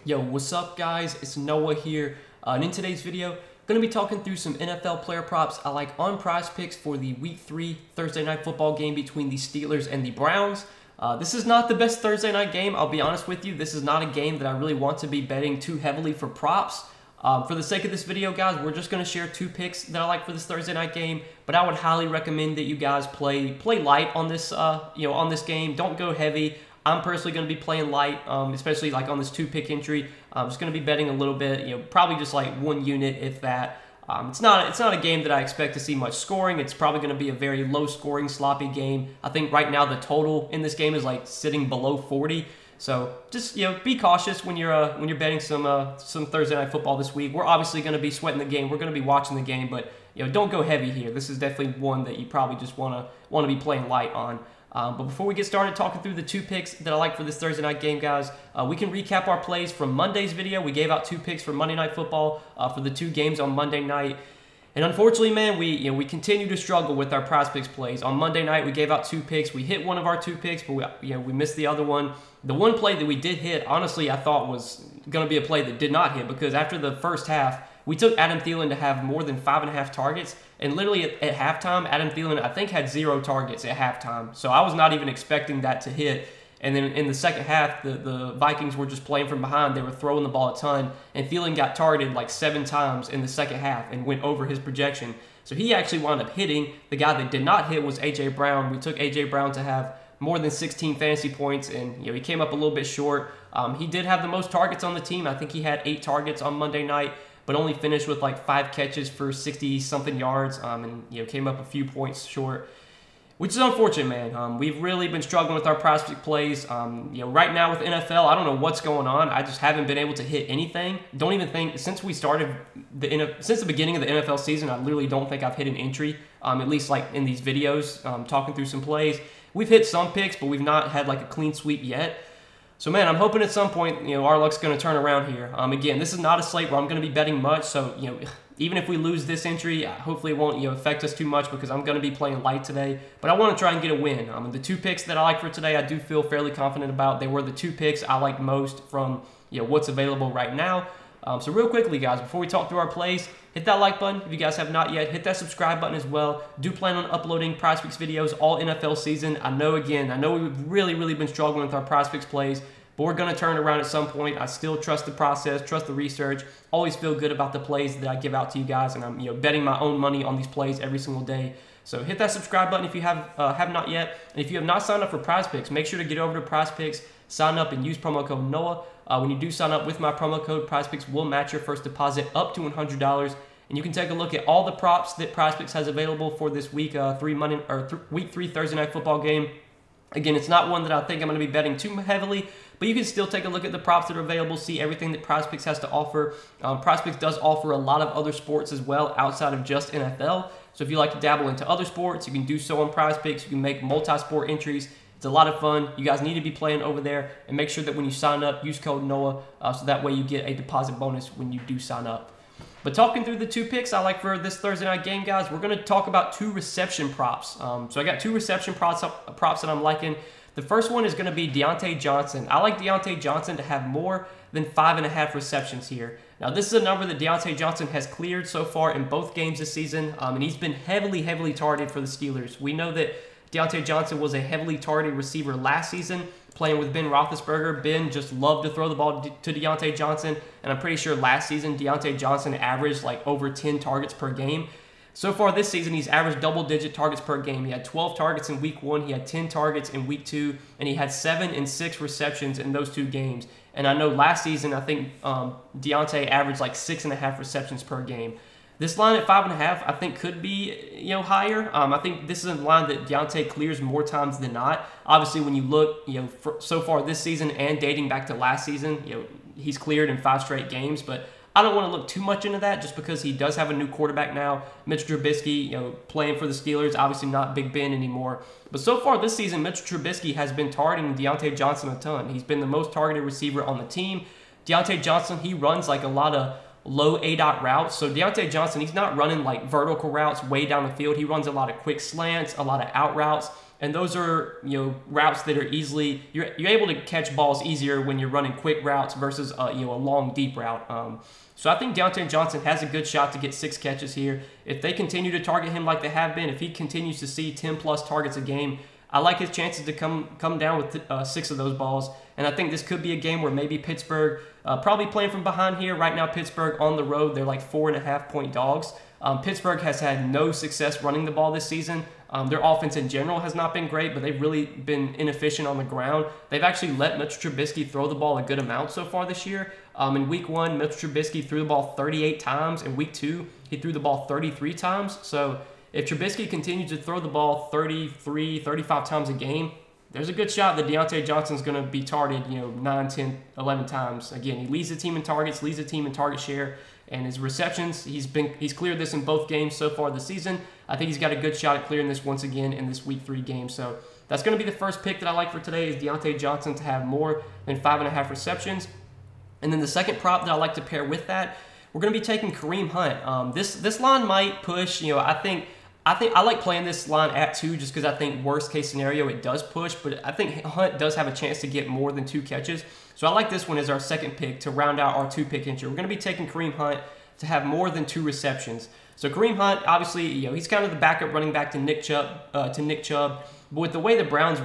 Yo, what's up guys? It's Noah here, and in today's video, going to be talking through some NFL player props I like on Prizepicks for the Week 3 Thursday Night Football game between the Steelers and the Browns. This is not the best Thursday night game, I'll be honest with you. This is not a game that I really want to be betting too heavily for props. For the sake of this video, guys, we're just going to share two picks that I like for this Thursday night game, but I would highly recommend that you guys play light on this, on this game. Don't go heavy. I'm personally going to be playing light, especially like on this two-pick entry. I'm just going to be betting a little bit, probably just like one unit, if that. It's not a game that I expect to see much scoring. It's probably going to be a very low-scoring, sloppy game. I think right now the total in this game is like sitting below 40. So just be cautious when you're betting some Thursday night football this week. We're obviously going to be sweating the game. We're going to be watching the game, but don't go heavy here. This is definitely one that you probably just want to be playing light on. But before we get started talking through the two picks that I like for this Thursday night game, guys, we can recap our plays from Monday's video. We gave out two picks for Monday Night Football for the two games on Monday night. And unfortunately, man, we continue to struggle with our Prizepicks plays. On Monday night, we gave out two picks. We hit one of our two picks, but we missed the other one. The one play that we did hit, honestly, I thought was going to be a play that did not hit, because after the first half, we took Adam Thielen to have more than 5.5 targets, and literally at halftime, Adam Thielen, I think, had 0 targets at halftime. So I was not even expecting that to hit. And then in the second half, the Vikings were just playing from behind. They were throwing the ball a ton, and Thielen got targeted like 7 times in the second half and went over his projection. So he actually wound up hitting. The guy that did not hit was A.J. Brown. We took A.J. Brown to have more than 16 fantasy points, and he came up a little bit short. He did have the most targets on the team. I think he had 8 targets on Monday night, but only finished with like 5 catches for 60-something yards, and came up a few points short, which is unfortunate, man. We've really been struggling with our prospect plays. Right now with NFL, I don't know what's going on. I just haven't been able to hit anything. Don't even think, since we started since the beginning of the NFL season, I literally don't think I've hit an entry, at least like in these videos, talking through some plays. We've hit some picks, but we've not had like a clean sweep yet. So, man, I'm hoping at some point, our luck's going to turn around here. Again, this is not a slate where I'm going to be betting much, so, even if we lose this entry, hopefully it won't affect us too much, because I'm going to be playing light today. But I want to try and get a win. The two picks that I like for today, I do feel fairly confident about. They were the two picks I like most from what's available right now. So real quickly, guys, before we talk through our plays, hit that like button if you guys have not yet. Hit that subscribe button as well. Do plan on uploading Prizepicks videos all NFL season. I know we've really been struggling with our Prizepicks plays, but we're going to turn it around at some point. I still trust the process, trust the research, always feel good about the plays that I give out to you guys, and I'm betting my own money on these plays every single day. So hit that subscribe button if you have not yet. And if you have not signed up for Prizepicks, make sure to get over to Prizepicks, sign up, and use promo code Noah. When you do sign up with my promo code, Prizepicks will match your first deposit up to $100. And you can take a look at all the props that Prizepicks has available for this week Week 3 Thursday Night Football game. Again, it's not one that I think I'm going to be betting too heavily, but you can still take a look at the props that are available, see everything that Prizepicks has to offer. Prizepicks does offer a lot of other sports as well outside of just NFL. So if you like to dabble into other sports, you can do so on Prizepicks. You can make multi-sport entries. It's a lot of fun. You guys need to be playing over there, and make sure that when you sign up, use code Noah, so that way you get a deposit bonus when you do sign up. But talking through the two picks I like for this Thursday night game, guys, we're going to talk about two reception props. So I got two reception props that I'm liking. The first one is going to be Deontay Johnson. I like Deontay Johnson to have more than 5.5 receptions here. Now, this is a number that Deontay Johnson has cleared so far in both games this season, and he's been heavily targeted for the Steelers. We know that Deontay Johnson was a heavily targeted receiver last season, playing with Ben Roethlisberger. Ben just loved to throw the ball to Deontay Johnson, and I'm pretty sure last season Deontay Johnson averaged like over 10 targets per game. So far this season, he's averaged double-digit targets per game. He had 12 targets in Week 1, he had 10 targets in Week 2, and he had 7 and 6 receptions in those two games. And I know last season, I think Deontay averaged like 6.5 receptions per game. This line at 5.5, I think, could be higher. I think this is a line that Deontay clears more times than not. Obviously, when you look so far this season and dating back to last season, he's cleared in 5 straight games. But I don't want to look too much into that, just because he does have a new quarterback now, Mitch Trubisky, playing for the Steelers. Obviously not Big Ben anymore. But so far this season, Mitch Trubisky has been targeting Deontay Johnson a ton. He's been the most targeted receiver on the team. Deontay Johnson, he runs like a lot of low A-dot routes. So Deontay Johnson, he's not running like vertical routes way down the field. He runs a lot of quick slants, a lot of out routes. and those are routes that are easily you're able to catch balls easier when you're running quick routes versus a long deep route. So I think Deontay Johnson has a good shot to get 6 catches here. If they continue to target him like they have been, if he continues to see 10+ targets a game, I like his chances to come down with 6 of those balls. And I think this could be a game where maybe Pittsburgh, probably playing from behind here. Right now, Pittsburgh on the road, they're like 4.5-point dogs. Pittsburgh has had no success running the ball this season. Their offense in general has not been great, but they've really been inefficient on the ground. They've actually let Mitchell Trubisky throw the ball a good amount so far this year. In Week 1, Mitchell Trubisky threw the ball 38 times. In Week 2, he threw the ball 33 times. So if Trubisky continues to throw the ball 33, 35 times a game, there's a good shot that Deontay Johnson's going to be targeted, 9, 10, 11 times. Again, he leads the team in targets, leads the team in target share, and his receptions, he's cleared this in both games so far this season. I think he's got a good shot at clearing this once again in this Week 3 game. So that's going to be the first pick that I like for today is Deontay Johnson to have more than 5.5 receptions. And then the second prop that I like to pair with that, we're going to be taking Kareem Hunt. This line might push, I like playing this line at 2 just because I think worst case scenario it does push, but I think Hunt does have a chance to get more than 2 catches. So I like this one as our second pick to round out our 2-pick entry. We're going to be taking Kareem Hunt to have more than 2 receptions. So Kareem Hunt, obviously, he's kind of the backup running back to Nick Chubb. But with the way the Browns,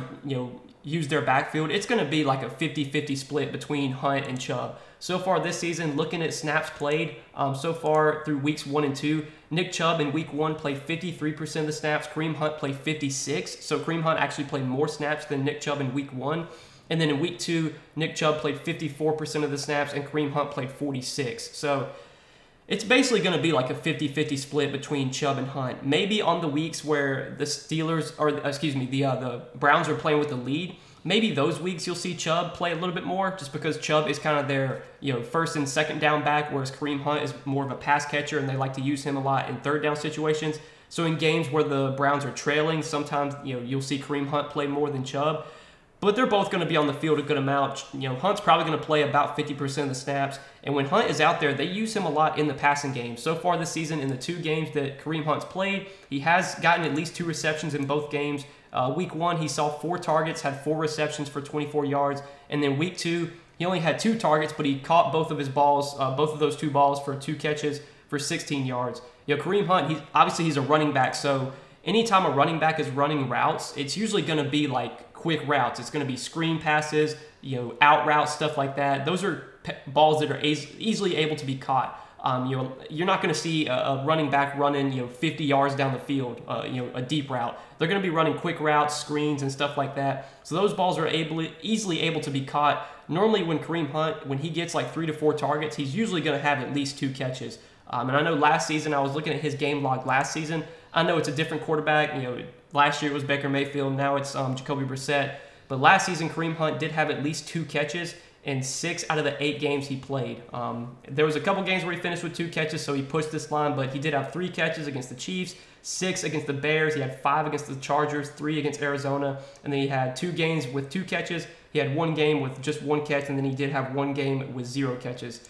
use their backfield, it's going to be like a 50-50 split between Hunt and Chubb. So far this season, looking at snaps played, so far through weeks 1 and 2, Nick Chubb in week 1 played 53% of the snaps. Kareem Hunt played 56%. So Kareem Hunt actually played more snaps than Nick Chubb in week 1. And then in week 2, Nick Chubb played 54% of the snaps and Kareem Hunt played 46%. So it's basically going to be like a 50-50 split between Chubb and Hunt. Maybe on the weeks where the Browns are playing with the lead, maybe those weeks you'll see Chubb play a little bit more just because Chubb is kind of their first and second down back, whereas Kareem Hunt is more of a pass catcher and they like to use him a lot in third down situations. So in games where the Browns are trailing, sometimes you'll see Kareem Hunt play more than Chubb. But they're both going to be on the field a good amount. Hunt's probably going to play about 50% of the snaps. And when Hunt is out there, they use him a lot in the passing game. So far this season, in the 2 games that Kareem Hunt's played, he has gotten at least 2 receptions in both games. Week 1, he saw 4 targets, had 4 receptions for 24 yards. And then week 2, he only had 2 targets, but he caught both of his balls, both of those 2 balls for 2 catches for 16 yards. Kareem Hunt, he's a running back. So anytime a running back is running routes, it's usually going to be like quick routes. It's going to be screen passes, out routes, stuff like that. Those are balls that are easily able to be caught. You're not going to see a running back running 50 yards down the field, a deep route. They're going to be running quick routes, screens, and stuff like that. So those balls are easily able to be caught. Normally when Kareem Hunt, when he gets like 3 to 4 targets, he's usually going to have at least 2 catches. And I know last season, I was looking at his game log last season. I know it's a different quarterback. Last year it was Baker Mayfield. Now it's Jacoby Brissett. But last season, Kareem Hunt did have at least 2 catches in 6 out of the 8 games he played. There was a couple games where he finished with 2 catches, so he pushed this line. But he did have 3 catches against the Chiefs, 6 against the Bears. He had 5 against the Chargers, 3 against Arizona. And then he had 2 games with 2 catches. He had 1 game with just 1 catch, and then he did have 1 game with 0 catches.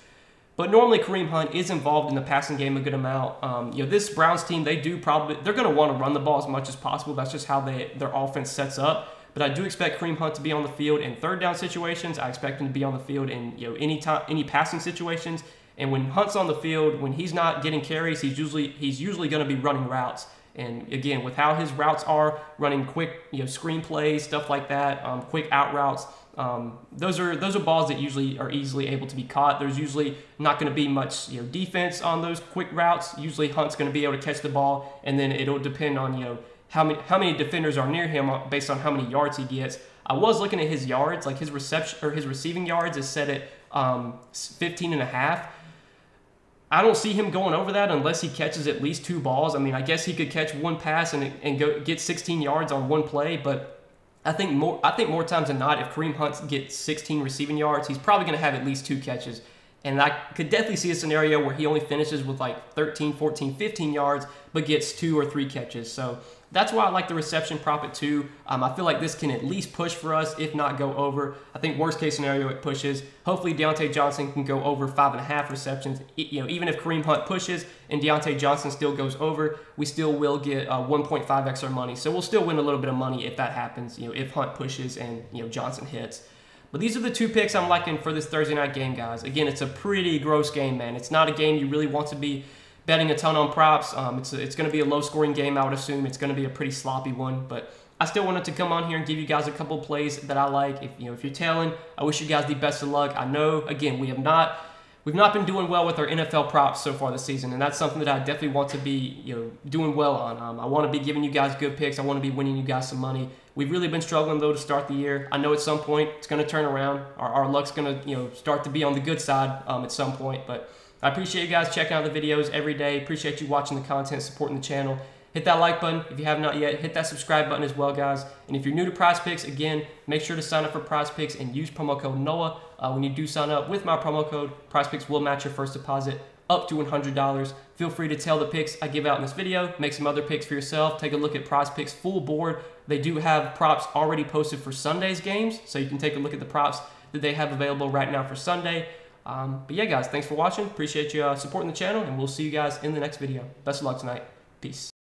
But normally Kareem Hunt is involved in the passing game a good amount. This Browns team, they're going to want to run the ball as much as possible. That's just how their offense sets up. But I do expect Kareem Hunt to be on the field in third down situations. I expect him to be on the field in any passing situations. And when Hunt's on the field, when he's not getting carries, he's usually going to be running routes. And again, with how his routes are, running quick screen plays, stuff like that, quick out routes. Those are balls that usually are easily able to be caught. There's usually not going to be much defense on those quick routes. Usually Hunt's going to be able to catch the ball, and then it'll depend on how many defenders are near him based on how many yards he gets. I was looking at his yards, like his receiving yards is set at 15.5. I don't see him going over that unless he catches at least 2 balls. I mean, I guess he could catch 1 pass and go get 16 yards on 1 play, but I think more times than not, if Kareem Hunt gets 16 receiving yards, he's probably going to have at least 2 catches. And I could definitely see a scenario where he only finishes with like 13, 14, 15 yards, but gets 2 or 3 catches. So That's why I like the reception prop at 2. I feel like this can at least push for us, if not go over. I think worst case scenario, it pushes. Hopefully, Deontay Johnson can go over 5.5 receptions. Even if Kareem Hunt pushes and Deontay Johnson still goes over, we still will get 1.5 extra money. So we'll still win a little bit of money if that happens, if Hunt pushes and Johnson hits. But these are the 2 picks I'm liking for this Thursday night game, guys. Again, it's a pretty gross game, man. It's not a game you really want to be betting a ton on props. It's going to be a low-scoring game, I would assume. It's going to be a pretty sloppy one, but I still wanted to come on here and give you guys a couple plays that I like. If you're tailing, I wish you guys the best of luck. I know, again, we've not been doing well with our NFL props so far this season, and that's something that I definitely want to be doing well on. I want to be giving you guys good picks. I want to be winning you guys some money. We've really been struggling, though, to start the year. I know at some point it's going to turn around. Our luck's going to start to be on the good side at some point, but I appreciate you guys checking out the videos every day. Appreciate you watching the content, supporting the channel. Hit that like button if you have not yet. Hit that subscribe button as well, guys. And if you're new to Prizepicks, again, make sure to sign up for Prizepicks and use promo code NOAH. When you do sign up with my promo code, Prizepicks will match your first deposit up to $100. Feel free to tail the picks I give out in this video. Make some other picks for yourself. Take a look at Prizepicks full board. They do have props already posted for Sunday's games, so you can take a look at the props that they have available right now for Sunday. But yeah, guys, thanks for watching. Appreciate you supporting the channel, and we'll see you guys in the next video. Best of luck tonight. Peace.